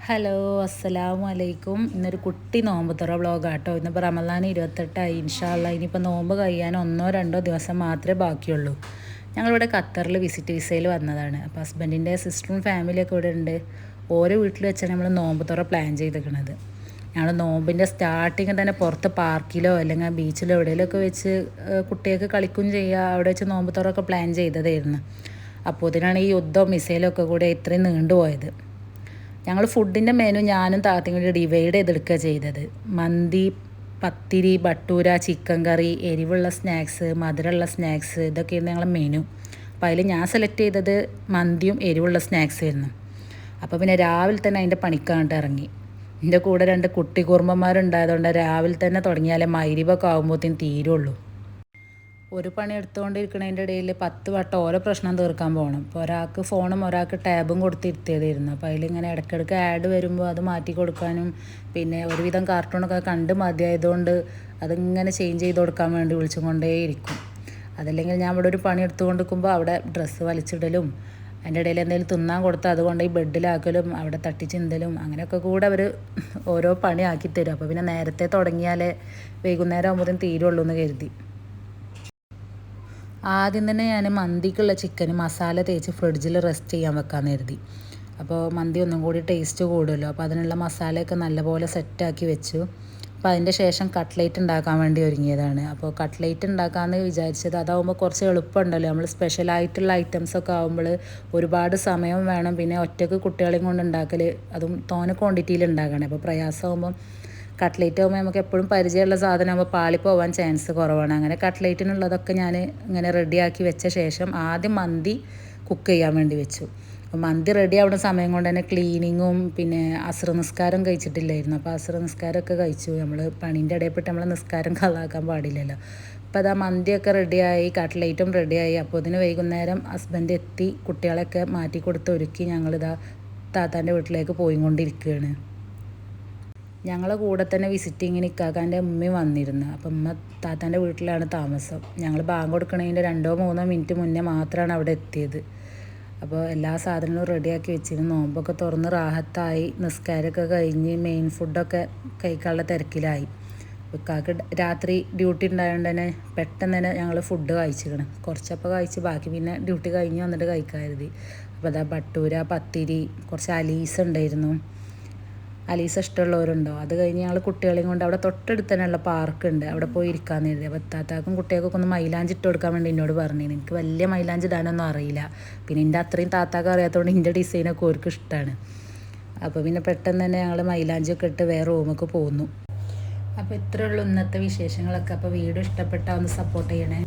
Hello, അസ്സലാമു അലൈക്കും. ഇന്നൊരു കുട്ടി നോമ്പ് തുറ വ്ളോഗാട്ടോ. ഇന്നിപ്പോൾ റമദാൻ 28 ഇൻഷാ അല്ലാഹ്. ഇനിയിപ്പോൾ നോമ്പ് കഴിയാൻ 1-2 ദിവസം മാത്രമേ ബാക്കിയുള്ളൂ. ഞങ്ങളിവിടെ ഖത്തറിൽ വിസിറ്റ് വിസയിൽ വന്നതാണ്. അപ്പോൾ ഹസ്ബൻഡിൻ്റെ സിസ്റ്ററും ഫാമിലിയൊക്കെ ഇവിടെ ഉണ്ട്. ഓരോ വീട്ടിൽ വെച്ചാണ് നമ്മൾ നോമ്പ് തുറ പ്ലാൻ ചെയ്തിരിക്കുന്നത്. ഞങ്ങൾ നോമ്പിൻ്റെ സ്റ്റാർട്ടിങ് തന്നെ പുറത്ത് പാർക്കിലോ അല്ലെങ്കിൽ ബീച്ചിലോ എവിടെയെങ്കിലുമൊക്കെ വെച്ച് കുട്ടികൾക്ക് കളിക്കും ചെയ്യുക, അവിടെ വെച്ച് നോമ്പ് തുറയൊക്കെ പ്ലാൻ ചെയ്തതായിരുന്നു. അപ്പോൾ ഇതിനാണ് ഈ യുദ്ധവും മിസൈലും ഒക്കെ കൂടെ ഇത്രയും നീണ്ടുപോയത്. ഞങ്ങൾ ഫുഡിൻ്റെ മെനു ഞാനും താത്തയും കൂടി ഡിവൈഡ് ചെയ്തെടുക്കുക ചെയ്തത്. മന്തി, പത്തിരി, ബട്ടൂര, ചിക്കൻ കറി, എരിവുള്ള സ്നാക്സ്, മധുരമുള്ള സ്നാക്സ്, ഇതൊക്കെയായിരുന്നു ഞങ്ങളുടെ മെനു. അപ്പോൾ അതിൽ ഞാൻ സെലക്ട് ചെയ്തത് മന്തിയും എരിവുള്ള സ്നാക്സ് ആയിരുന്നു. അപ്പോൾ പിന്നെ രാവിലെ തന്നെ അതിൻ്റെ പണിക്കാണ്ട് ഇറങ്ങി. എൻ്റെ കൂടെ 2 കുട്ടി കുറുമ്പന്മാരുണ്ടായതുകൊണ്ട് രാവിലെ തന്നെ തുടങ്ങിയാലേ മഗ്‌രിബൊക്കെ ആകുമ്പോഴത്തേനും തീരുള്ളൂ. ഒരു പണി എടുത്തുകൊണ്ടിരിക്കുന്നതിൻ്റെ ഇടയിൽ 10 വട്ടം ഓരോ പ്രശ്നം തീർക്കാൻ പോകണം. ഇപ്പോൾ ഒരാൾക്ക് ഫോണും ഒരാൾക്ക് ടാബും കൊടുത്തിരുത്തിയതായിരുന്നു. അപ്പോൾ അതിലിങ്ങനെ ഇടയ്ക്കിടയ്ക്ക് ആഡ് വരുമ്പോൾ അത് മാറ്റി കൊടുക്കാനും പിന്നെ ഒരുവിധം കാർട്ടൂണൊക്കെ കണ്ട് മതിയായതുകൊണ്ട് അതിങ്ങനെ ചേഞ്ച് ചെയ്ത് കൊടുക്കാൻ വേണ്ടി വിളിച്ചും കൊണ്ടേയിരിക്കും. അതല്ലെങ്കിൽ ഞാൻ ഇവിടെ ഒരു പണി എടുത്തുകൊണ്ട് നിൽക്കുമ്പോൾ അവിടെ ഡ്രസ്സ് വലിച്ചിടലും അതിൻ്റെ ഇടയിൽ എന്തെങ്കിലും തിന്നാൻ കൊടുത്താൽ അതുകൊണ്ട് ഈ ബെഡിലാക്കലും അവിടെ തട്ടിച്ചിന്തലും അങ്ങനെയൊക്കെ കൂടെ അവർ ഓരോ പണി ആക്കി തരും. അപ്പോൾ പിന്നെ നേരത്തെ തുടങ്ങിയാലേ വൈകുന്നേരം ആകുമ്പോഴത്തേനും തീരുള്ളൂ എന്ന് കരുതി. ആദ്യം തന്നെ ഞാൻ മന്തിക്കുള്ള ചിക്കൻ മസാല തേച്ച് ഫ്രിഡ്ജിൽ റെസ്റ്റ് ചെയ്യാൻ വെക്കാമെന്ന് കരുതി. അപ്പോൾ മന്തി ഒന്നും കൂടി ടേസ്റ്റ് കൂടുമല്ലോ. അപ്പോൾ അതിനുള്ള മസാലയൊക്കെ നല്ലപോലെ സെറ്റാക്കി വെച്ചു. അപ്പോൾ അതിൻ്റെ ശേഷം കട്ട്ലേറ്റ് ഉണ്ടാക്കാൻ വേണ്ടി ഒരുങ്ങിയതാണ്. അപ്പോൾ കട്ട്ലേറ്റ് ഉണ്ടാക്കാമെന്ന് വിചാരിച്ചത് അതാവുമ്പോൾ കുറച്ച് എളുപ്പമുണ്ടല്ലോ. നമ്മൾ സ്പെഷ്യലായിട്ടുള്ള ഐറ്റംസൊക്കെ ആകുമ്പോൾ ഒരുപാട് സമയം വേണം. പിന്നെ ഒറ്റയ്ക്ക് കുട്ടികളെയും കൊണ്ട് ഉണ്ടാക്കൽ അതും തോനെ ക്വാണ്ടിറ്റിയിൽ ഉണ്ടാക്കണം. അപ്പോൾ പ്രയാസമാകുമ്പം കട്ട്ലേറ്റ് ആകുമ്പോൾ നമുക്ക് എപ്പോഴും പരിചയമുള്ള സാധനമാകുമ്പോൾ പാളിപ്പോവാൻ ചാൻസ് കുറവാണ്. അങ്ങനെ കട്ട്ലേറ്റിനുള്ളതൊക്കെ ഞാൻ ഇങ്ങനെ റെഡിയാക്കി വെച്ച ശേഷം ആദ്യം മന്തി കുക്ക് ചെയ്യാൻ വേണ്ടി വെച്ചു. അപ്പോൾ മന്തി റെഡി ആവുന്ന സമയം കൊണ്ട് തന്നെ ക്ലീനിങ്ങും പിന്നെ അസ്ർ നിസ്കാരം കഴിച്ചിട്ടില്ലായിരുന്നു. അപ്പോൾ അസ്ർ നിസ്കാരമൊക്കെ കഴിച്ചു. നമ്മൾ പണീൻ്റെ ഇടയിൽപ്പെട്ട് നമ്മൾ നിസ്കാരം കളാക്കാൻ പാടില്ലല്ലോ. അപ്പോൾ അതാ മന്തിയൊക്കെ റെഡിയായി, കട്ട്ലേറ്റും റെഡിയായി. അപ്പോൾ ഇതിന് വൈകുന്നേരം ഹസ്ബൻഡ് എത്തി കുട്ടികളെയൊക്കെ മാറ്റി കൊടുത്ത് ഒരുക്കി ഞങ്ങളിതാ താത്താൻ്റെ വീട്ടിലേക്ക് പോയിക്കൊണ്ടിരിക്കുകയാണ്. ഞങ്ങളെ കൂടെ തന്നെ വിസിറ്റിങ്ങിന് ഇക്കാക്കാൻ്റെ ഉമ്മയും വന്നിരുന്നു. അപ്പം ഉമ്മ താത്താൻ്റെ വീട്ടിലാണ് താമസം. ഞങ്ങൾ ബാങ്ക് കൊടുക്കണതിൻ്റെ 2-3 മിനിറ്റ് മുന്നേ മാത്രമാണ് അവിടെ എത്തിയത്. അപ്പോൾ എല്ലാ സാധനങ്ങളും റെഡിയാക്കി വെച്ചിരുന്നു. നോമ്പൊക്കെ തുറന്ന് റാഹത്തായി നിസ്കാരമൊക്കെ കഴിഞ്ഞ് മെയിൻ ഫുഡൊക്കെ കഴിക്കാനുള്ള തിരക്കിലായി. ഇക്കാക്ക് രാത്രി ഡ്യൂട്ടി ഉണ്ടായതുകൊണ്ട് തന്നെ പെട്ടെന്ന് തന്നെ ഞങ്ങൾ ഫുഡ് കഴിച്ചിരിക്കണം. കുറച്ചപ്പോൾ കഴിച്ച് ബാക്കി പിന്നെ ഡ്യൂട്ടി കഴിഞ്ഞ് വന്നിട്ട് കഴിക്കാൻ കരുതി. അപ്പോൾ അതാ ബട്ടൂര, പത്തിരി, കുറച്ച് അലീസ ഉണ്ടായിരുന്നു. അലീസ ഇഷ്ടമുള്ളവരുണ്ടോ? അത് കഴിഞ്ഞ് ഞങ്ങൾ കുട്ടികളെയും കൊണ്ട് അവിടെ തൊട്ടടുത്ത് തന്നെയുള്ള പാർക്കുണ്ട്, അവിടെ പോയി ഇരിക്കാമെന്ന് കരുതി. അപ്പോൾ താത്താക്കും കുട്ടികൾക്കൊക്കെ ഒന്ന് മൈലാഞ്ചി ഇട്ട് കൊടുക്കാൻ വേണ്ടി എന്നോട് പറഞ്ഞു. എനിക്ക് വലിയ മൈലാഞ്ചി ഇടാനൊന്നും അറിയില്ല. പിന്നെ എൻ്റെ അത്രയും താത്താക്ക് അറിയാത്തതുകൊണ്ട് എൻ്റെ ഡിസൈനൊക്കെ അവർക്ക് ഇഷ്ടമാണ്. അപ്പോൾ പിന്നെ പെട്ടെന്ന് തന്നെ ഞങ്ങൾ മൈലാഞ്ചിയൊക്കെ ഇട്ട് വേറെ റൂമൊക്കെ പോന്നു. അപ്പോൾ ഇത്രയേ ഉള്ളൂ ഇന്നത്തെ വിശേഷങ്ങളൊക്കെ. അപ്പോൾ വീഡിയോ ഇഷ്ടപ്പെട്ടാൽ ഒന്ന് സപ്പോർട്ട് ചെയ്യണേ.